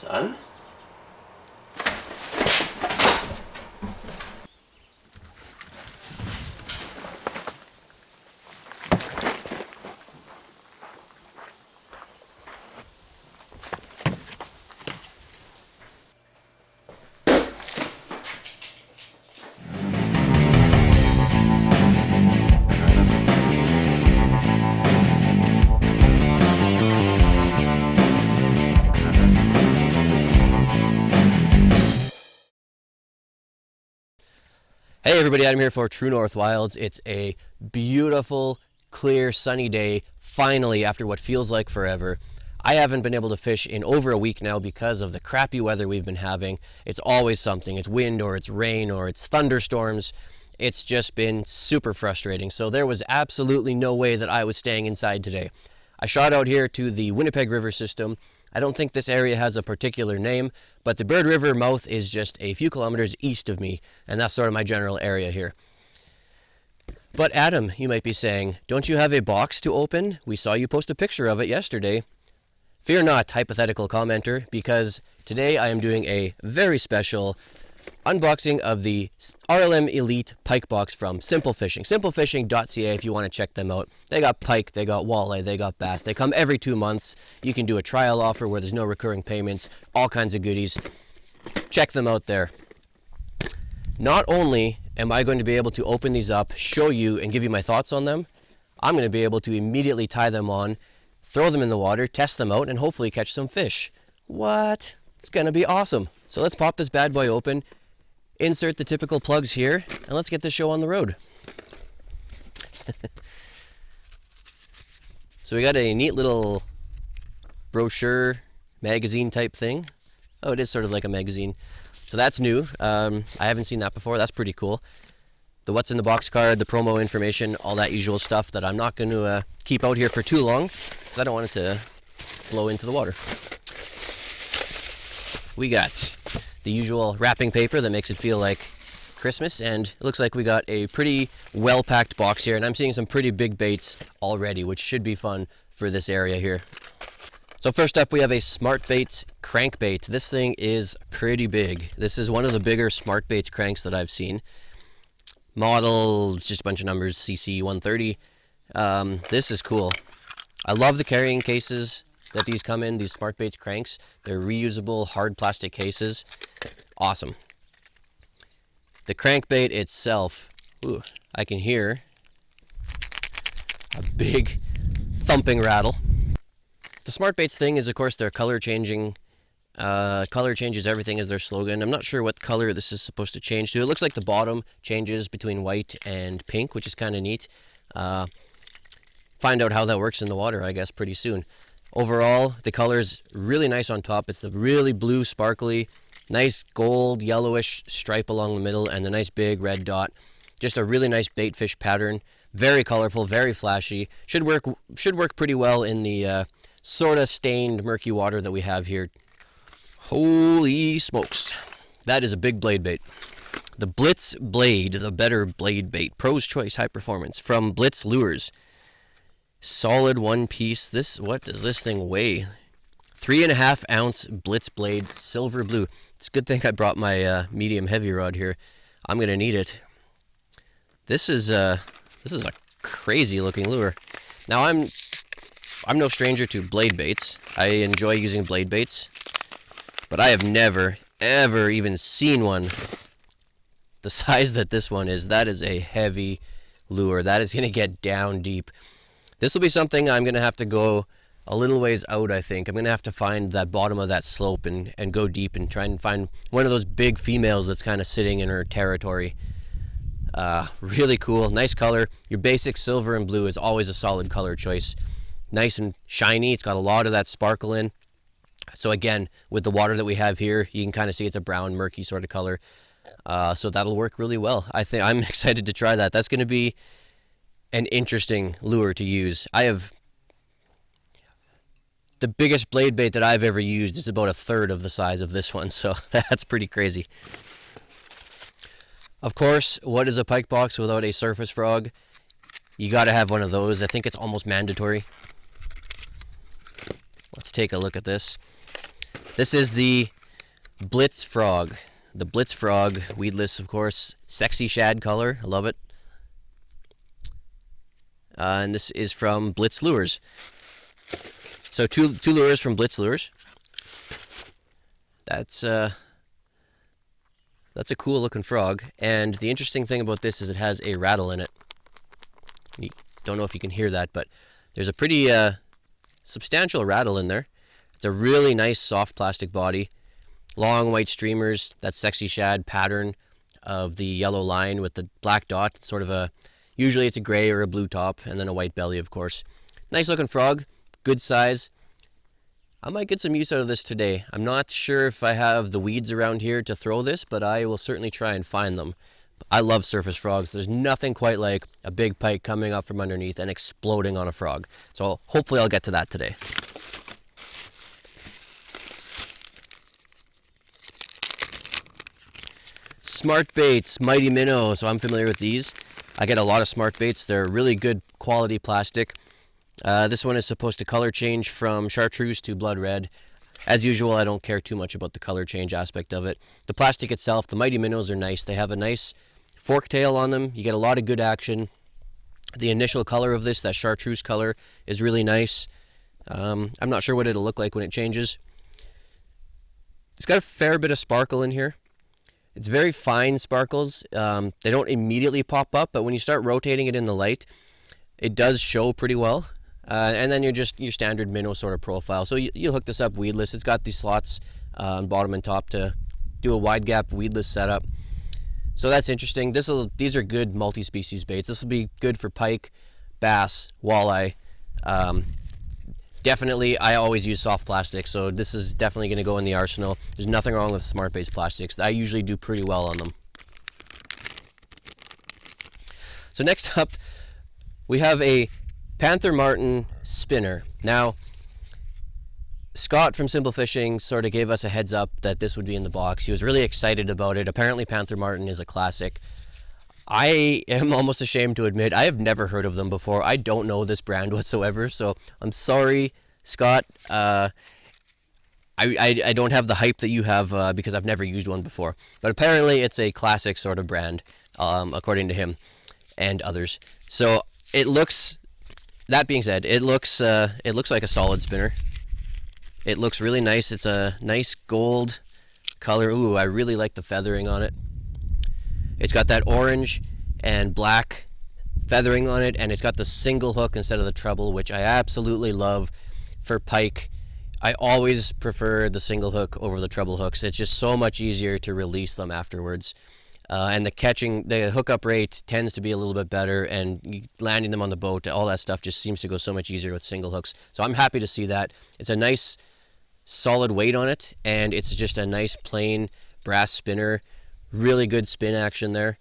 son. Hey everybody, Adam here for True North Wilds. It's a beautiful, clear, sunny day, finally, after what feels like forever. I haven't been able to fish in over a week now because of the crappy weather we've been having. It's always something. It's wind or it's rain or it's thunderstorms. It's just been super frustrating. So there was absolutely no way that I was staying inside today. I shot out here to the Winnipeg River system. I don't think this area has a particular name, but the Bird River mouth is just a few kilometers east of me, and that's sort of my general area here. But Adam, you might be saying, don't you have a box to open? We saw you post a picture of it yesterday. Fear not, hypothetical commenter, because today I am doing a very special unboxing of the RLM Elite Pike box from Simple Fishing. Simplefishing.ca if you want to check them out. They got pike, they got walleye, they got bass. They come every 2 months. You can do a trial offer where there's no recurring payments, all kinds of goodies. Check them out there. Not only am I going to be able to open these up, show you, and give you my thoughts on them, I'm going to be able to immediately tie them on, throw them in the water, test them out, and hopefully catch some fish. What? It's going to be awesome. So let's pop this bad boy open, insert the typical plugs here, and let's get this show on the road. So we got a neat little brochure, magazine type thing. Oh, it is sort of like a magazine. So that's new. I haven't seen that before. That's pretty cool. The what's in the box card, the promo information, all that usual stuff that I'm not going to keep out here for too long because I don't want it to blow into the water. We got the usual wrapping paper that makes it feel like Christmas, and it looks like we got a pretty well-packed box here, and I'm seeing some pretty big baits already, which should be fun for this area here. So first up, we have a Smartbaits crankbait. This thing is pretty big. This is one of the bigger Smartbaits cranks that I've seen. Model, just a bunch of numbers, CC 130. This is cool. I love the carrying cases that these come in, these Smartbaits cranks. They're reusable hard plastic cases. Awesome. The crankbait itself, ooh, I can hear a big thumping rattle. The Smartbaits thing is, of course, their color changing. Color changes everything is their slogan. I'm not sure what color this is supposed to change to. It looks like the bottom changes between white and pink, which is kind of neat. Find out how that works in the water, I guess, pretty soon. Overall, the color's really nice on top. It's the really blue, sparkly, nice gold, yellowish stripe along the middle, and the nice big red dot. Just a really nice bait fish pattern. Very colorful, very flashy. Should work pretty well in the sort of stained, murky water that we have here. Holy smokes. That is a big blade bait. The Blitz Blade, the better blade bait. Pro's Choice High Performance from Blitz Lures. Solid one piece. What does this thing weigh? 3.5 ounce Blitz Blade, silver blue. It's a good thing I brought my medium heavy rod here. I'm gonna need it. This is a crazy looking lure. Now I'm no stranger to blade baits. I enjoy using blade baits, but I have never ever even seen one the size that this one is. That is a heavy lure. That is gonna get down deep. This will be something I'm going to have to go a little ways out, I think. I'm going to have to find that bottom of that slope and go deep and try and find one of those big females that's kind of sitting in her territory. Really cool. Nice color. Your basic silver and blue is always a solid color choice. Nice and shiny. It's got a lot of that sparkle in. So again, with the water that we have here, you can kind of see it's a brown, murky sort of color. So that'll work really well. I'm excited to try that. That's going to be an interesting lure to use. The biggest blade bait that I've ever used is about 1/3 of the size of this one, so that's pretty crazy. Of course, what is a pike box without a surface frog? You gotta have one of those. I think it's almost mandatory. Let's take a look at this. This is the Blitz Frog. The Blitz Frog, weedless, of course. Sexy shad color. I love it. And this is from Blitz Lures. So two lures from Blitz Lures. That's a cool looking frog. And the interesting thing about this is it has a rattle in it. You don't know if you can hear that, but there's a pretty substantial rattle in there. It's a really nice soft plastic body. Long white streamers, that sexy shad pattern of the yellow line with the black dot. It's sort of usually it's a gray or a blue top, and then a white belly, of course. Nice looking frog, good size. I might get some use out of this today. I'm not sure if I have the weeds around here to throw this, but I will certainly try and find them. I love surface frogs. There's nothing quite like a big pike coming up from underneath and exploding on a frog. So hopefully I'll get to that today. Smart baits, Mighty Minnow. So I'm familiar with these. I get a lot of smart baits. They're really good quality plastic. This one is supposed to color change from chartreuse to blood red. As usual, I don't care too much about the color change aspect of it. The plastic itself, the Mighty Minnows are nice. They have a nice fork tail on them. You get a lot of good action. The initial color of this, that chartreuse color, is really nice. I'm not sure what it'll look like when it changes. It's got a fair bit of sparkle in here. It's very fine sparkles. They don't immediately pop up, but when you start rotating it in the light, it does show pretty well. And then you're just your standard minnow sort of profile. So you hook this up weedless. It's got these slots on bottom and top to do a wide gap weedless setup. So that's interesting. These are good multi-species baits. This will be good for pike, bass, walleye. Definitely, I always use soft plastic, so this is definitely going to go in the arsenal. There's nothing wrong with smart baits plastics. I usually do pretty well on them. So next up, we have a Panther Martin spinner. Now, Scott from Simple Fishing sort of gave us a heads up that this would be in the box. He was really excited about it. Apparently Panther Martin is a classic. I am almost ashamed to admit I have never heard of them before. I don't know this brand whatsoever, so I'm sorry, Scott. I don't have the hype that you have because I've never used one before. But apparently it's a classic sort of brand, according to him and others. So it looks... That being said, it looks like a solid spinner. It looks really nice. It's a nice gold color. Ooh, I really like the feathering on it. It's got that orange and black feathering on it, and it's got the single hook instead of the treble, which I absolutely love for pike. I always prefer the single hook over the treble hooks. It's just so much easier to release them afterwards. And the hookup rate tends to be a little bit better, and landing them on the boat, all that stuff just seems to go so much easier with single hooks. So I'm happy to see that. It's a nice solid weight on it, and it's just a nice plain brass spinner. Really good spin action there.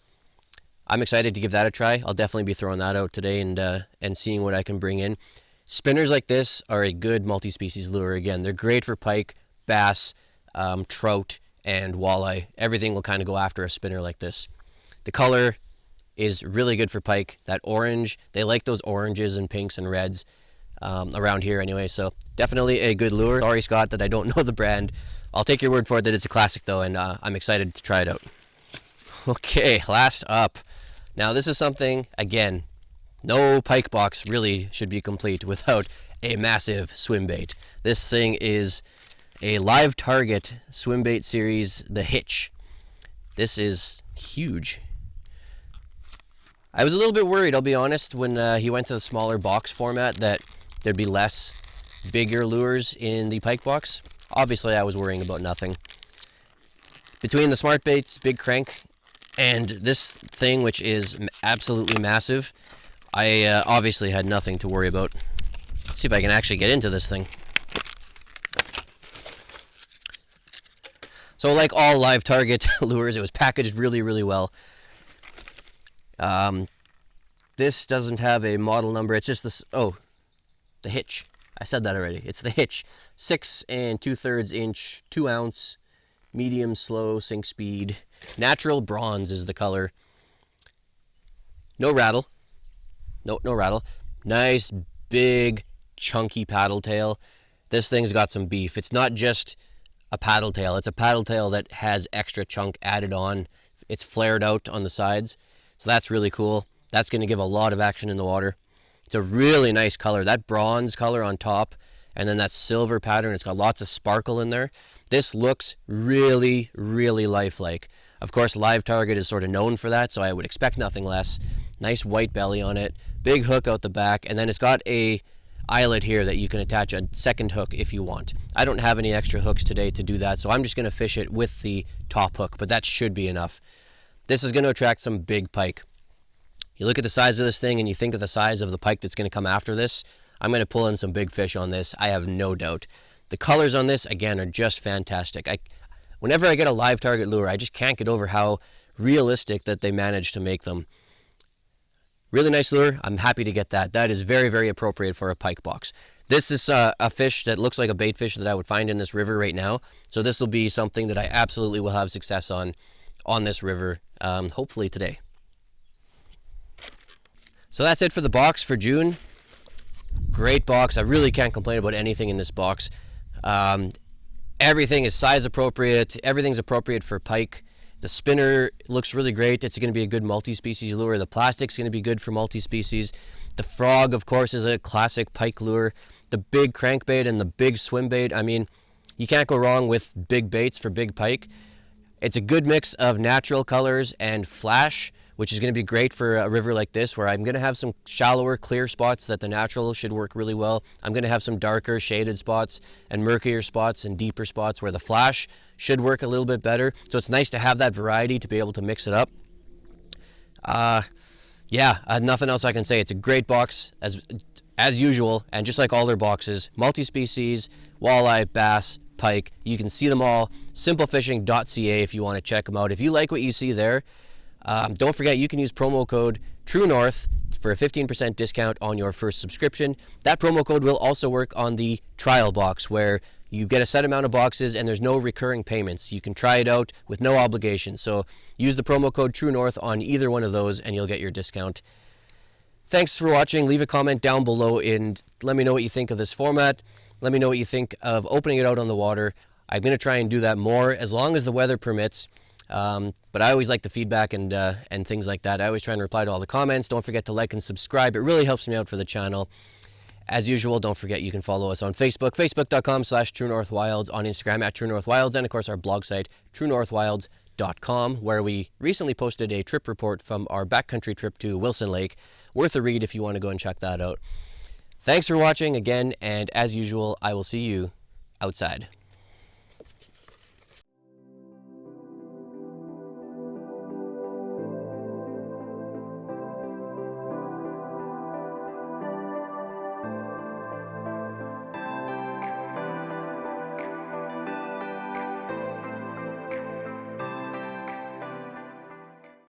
I'm excited to give that a try. I'll definitely be throwing that out today and seeing what I can bring in. Spinners like this are a good multi-species lure. Again, they're great for pike, bass, trout, and walleye. Everything will kind of go after a spinner like this. The color is really good for pike. That orange, they like those oranges and pinks and reds around here anyway, so definitely a good lure. Sorry, Scott, that I don't know the brand. I'll take your word for it that it's a classic though, and I'm excited to try it out. Okay, last up. Now this is something, again, no pike box really should be complete without a massive swim bait. This thing is a live target swim bait series, the Hitch. This is huge. I was a little bit worried, I'll be honest, when he went to the smaller box format that there'd be less bigger lures in the pike box. Obviously I was worrying about nothing. Between the smart baits, big crank, and this thing which is absolutely massive, I obviously had nothing to worry about. Let's see if I can actually get into this thing. So like all live target lures, it was packaged really, really well. This doesn't have a model number. It's just this. Oh, the Hitch. I said that already. It's the Hitch. 6 2/3 inch, 2 ounce, medium slow sink speed. Natural bronze is the color. No rattle. No rattle. Nice, big, chunky paddle tail. This thing's got some beef. It's not just a paddle tail. It's a paddle tail that has extra chunk added on. It's flared out on the sides, so that's really cool. That's going to give a lot of action in the water. It's a really nice color. That bronze color on top, and then that silver pattern. It's got lots of sparkle in there. This looks really, really lifelike. Of course, Live Target is sort of known for that, so I would expect nothing less. Nice white belly on it, big hook out the back, and then it's got a eyelet here that you can attach a second hook if you want. I don't have any extra hooks today to do that, so I'm just going to fish it with the top hook, but that should be enough. This is going to attract some big pike. You look at the size of this thing and you think of the size of the pike that's going to come after this. I'm going to pull in some big fish on this, I have no doubt. The colors on this, again, are just fantastic. Whenever I get a Live Target lure, I just can't get over how realistic that they managed to make them. Really nice lure. I'm happy to get that. That is very, very appropriate for a pike box. This is a fish that looks like a bait fish that I would find in this river right now. So this will be something that I absolutely will have success on this river, hopefully today. So that's it for the box for June. Great box. I really can't complain about anything in this box. Everything is size appropriate. Everything's appropriate for pike. The spinner looks really great. It's going to be a good multi-species lure. The plastic's going to be good for multi-species. The frog, of course, is a classic pike lure. The big crankbait and the big swimbait. I mean, you can't go wrong with big baits for big pike. It's a good mix of natural colors and flash, which is going to be great for a river like this, where I'm going to have some shallower, clear spots that the natural should work really well. I'm going to have some darker, shaded spots and murkier spots and deeper spots where the flash should work a little bit better. So it's nice to have that variety to be able to mix it up. Nothing else I can say. It's a great box as usual, and just like all their boxes, multi-species, walleye, bass, pike. You can see them all. Simplefishing.ca if you want to check them out. If you like what you see there, don't forget you can use promo code TrueNorth for a 15% discount on your first subscription. That promo code will also work on the trial box, where you get a set amount of boxes and there's no recurring payments. You can try it out with no obligation. So use the promo code TrueNorth on either one of those and you'll get your discount. Thanks for watching. Leave a comment down below and let me know what you think of this format. Let me know what you think of opening it out on the water. I'm going to try and do that more as long as the weather permits. But I always like the feedback and things like that. I always try and reply to all the comments. Don't forget to like and subscribe. It really helps me out for the channel. As usual, don't forget you can follow us on Facebook, facebook.com/TrueNorthWilds, on Instagram @TrueNorthWilds, and of course our blog site, TrueNorthWilds.com, where we recently posted a trip report from our backcountry trip to Wilson Lake. Worth a read if you want to go and check that out. Thanks for watching again, and as usual, I will see you outside.